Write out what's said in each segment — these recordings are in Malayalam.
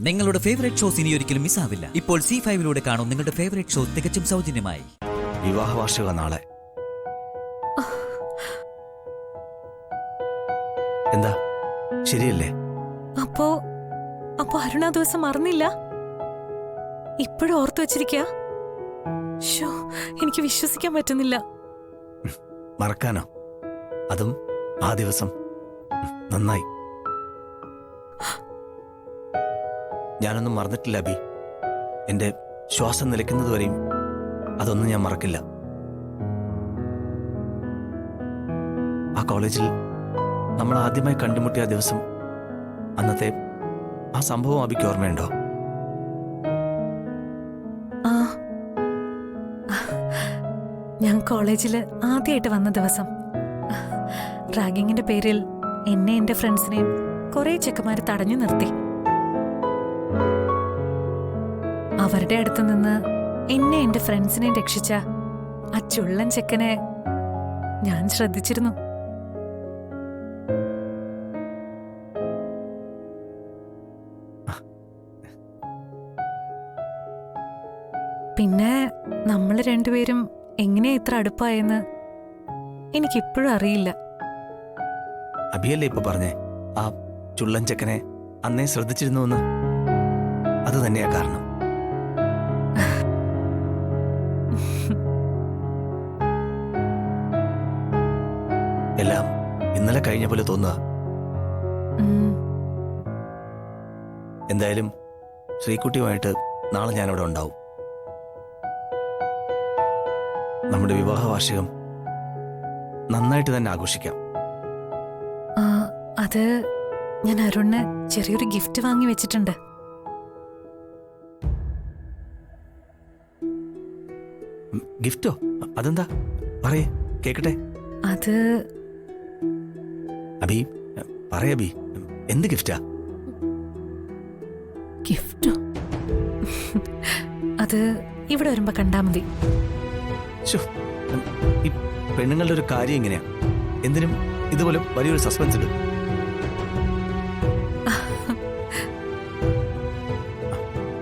നിങ്ങളുടെ ഫേവറേറ്റ് ഷോസ് ഇനി ഒരിക്കലും മിസ്സാവില്ല. ഇപ്പോൾ C5-ലൂടെ കാണും നിങ്ങളുടെ ഫേവറേറ്റ് ഷോ തികച്ചും സൗജന്യമായി. വിവാഹ വാർഷിക നാളെ. എന്താ ശരിയല്ലേ? അപ്പോ അരുണ ദിവസം മറന്നില്ല? ഇപ്പോഴും ഓർത്തു വെച്ചിരിക്കാ? എനിക്ക് വിശ്വസിക്കാൻ പറ്റുന്നില്ല. മറക്കാനോ? അതും ആ ദിവസം. നന്നായി. ഞാനൊന്നും മറന്നിട്ടില്ല അബി. എന്റെ ശ്വാസം നിലയ്ക്കുന്നതുവരെയും അതൊന്നും ഞാൻ മറക്കില്ല. ആ കോളേജിൽ നമ്മൾ ആദ്യമായി കണ്ടുമുട്ടിയ ദിവസം, അന്നത്തെ ആ സംഭവം അബിക്ക് ഓർമ്മയുണ്ടോ? ഞാൻ കോളേജില് ആദ്യമായിട്ട് വന്ന ദിവസം, റാഗിങ്ങിന്റെ പേരിൽ എന്നെ എന്റെ ഫ്രണ്ട്സിനെയും കുറെ ചെക്കന്മാര് തടഞ്ഞു നിർത്തി. അവരുടെ അടുത്ത് നിന്ന് എന്നെ എന്റെ ഫ്രണ്ട്സിനെയും രക്ഷിച്ച ആ ചുള്ളൻ ചെക്കനെ ഞാൻ ശ്രദ്ധിച്ചിരുന്നു. പിന്നെ നമ്മള് രണ്ടുപേരും എങ്ങനെയാ ഇത്ര അടുപ്പായെന്ന് എനിക്കിപ്പോഴും അറിയില്ല. അബിയല്ലേ ഇപ്പൊ പറഞ്ഞേ ആ ചുള്ളൻ ചെക്കനെ അന്നേ ശ്രദ്ധിച്ചിരുന്നുവെന്ന്? അത് തന്നെയാ കാരണം. എല്ലാം ഇന്നലെ കഴിഞ്ഞ പോലെ തോന്നുക. എന്തായാലും ശ്രീകുട്ടിയുമായിട്ട് നാളെ ഞാനിവിടെ ഉണ്ടാവും. നമ്മുടെ വിവാഹ വാർഷികം നന്നായിട്ട് തന്നെ ആഘോഷിക്കാം. അത് ഞാൻ അരുണിന് ചെറിയൊരു ഗിഫ്റ്റ് വാങ്ങി വെച്ചിട്ടുണ്ട്. ഗിഫ്റ്റോ? അതെന്താ? പറയേ, കേക്കട്ടെ. അത് അബി പറയബി, എന്ത് ഗിഫ്റ്റാ? ഗിഫ്റ്റോ? അത് ഇവിടെ വരുമ്പോ കണ്ടാ മതി. ഈ പെണ്ണുങ്ങളുടെ ഒരു കാര്യം ഇങ്ങനെയാ, എന്തിനും ഇതുപോലെ വലിയൊരു സസ്പെൻസ് ഇടും.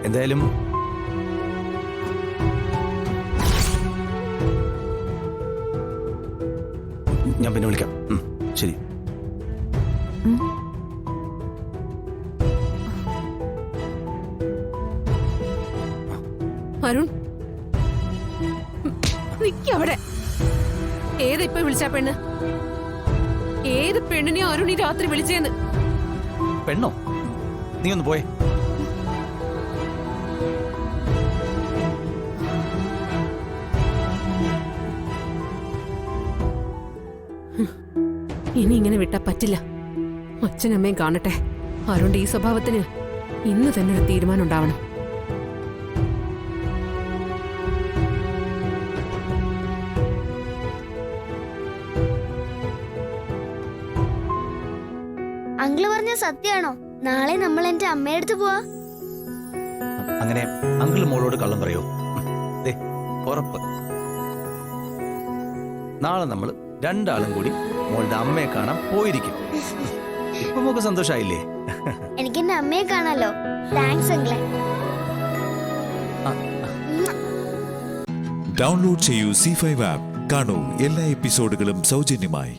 എന്തായാലും ഞാൻ പിന്നെ വിളിക്കാം. ശരി. അരുൺ, നിക്കവിടെ. ഏതാ ഇപ്പൊ വിളിച്ച പെണ്ണ്? ഏത് പെണ്ണിനെയോ അരുൺ ഈ രാത്രി വിളിച്ചേന്ന്? പെണ്ണോ? നീ ഒന്ന് പോയേ. ഇനി ഇങ്ങനെ വിട്ടാ പറ്റില്ല. അച്ഛനമ്മയും കാണട്ടെ. അരുണിന്റെ ഈ സ്വഭാവത്തിന് ഇന്ന് തന്നെ ഒരു തീരുമാനം ഉണ്ടാവണം. അങ്കിള് പറഞ്ഞ സത്യാണോ? നാളെ നമ്മൾ എന്റെ അമ്മയുടെ അടുത്ത് പോവാ. അങ്ങനെ അങ്കിള് മോളോട് കള്ളം പറയോ? ഉറപ്പ്. നാളെ നമ്മൾ രണ്ടാളും കൂടി മോളുടെ അമ്മയെ കാണാൻ പോയിരിക്കും. ഇപ്പൊ നമുക്ക് സന്തോഷായില്ലേ? എനിക്ക് എന്റെ അമ്മയെ കാണാലോ. താങ്ക്സ് അങ്കിളെ. ഡൗൺലോഡ് ചെയ്യൂ C5 ആപ്പ്. കാണൂ എല്ലാ എപ്പിസോഡുകളും സൗജന്യമായി.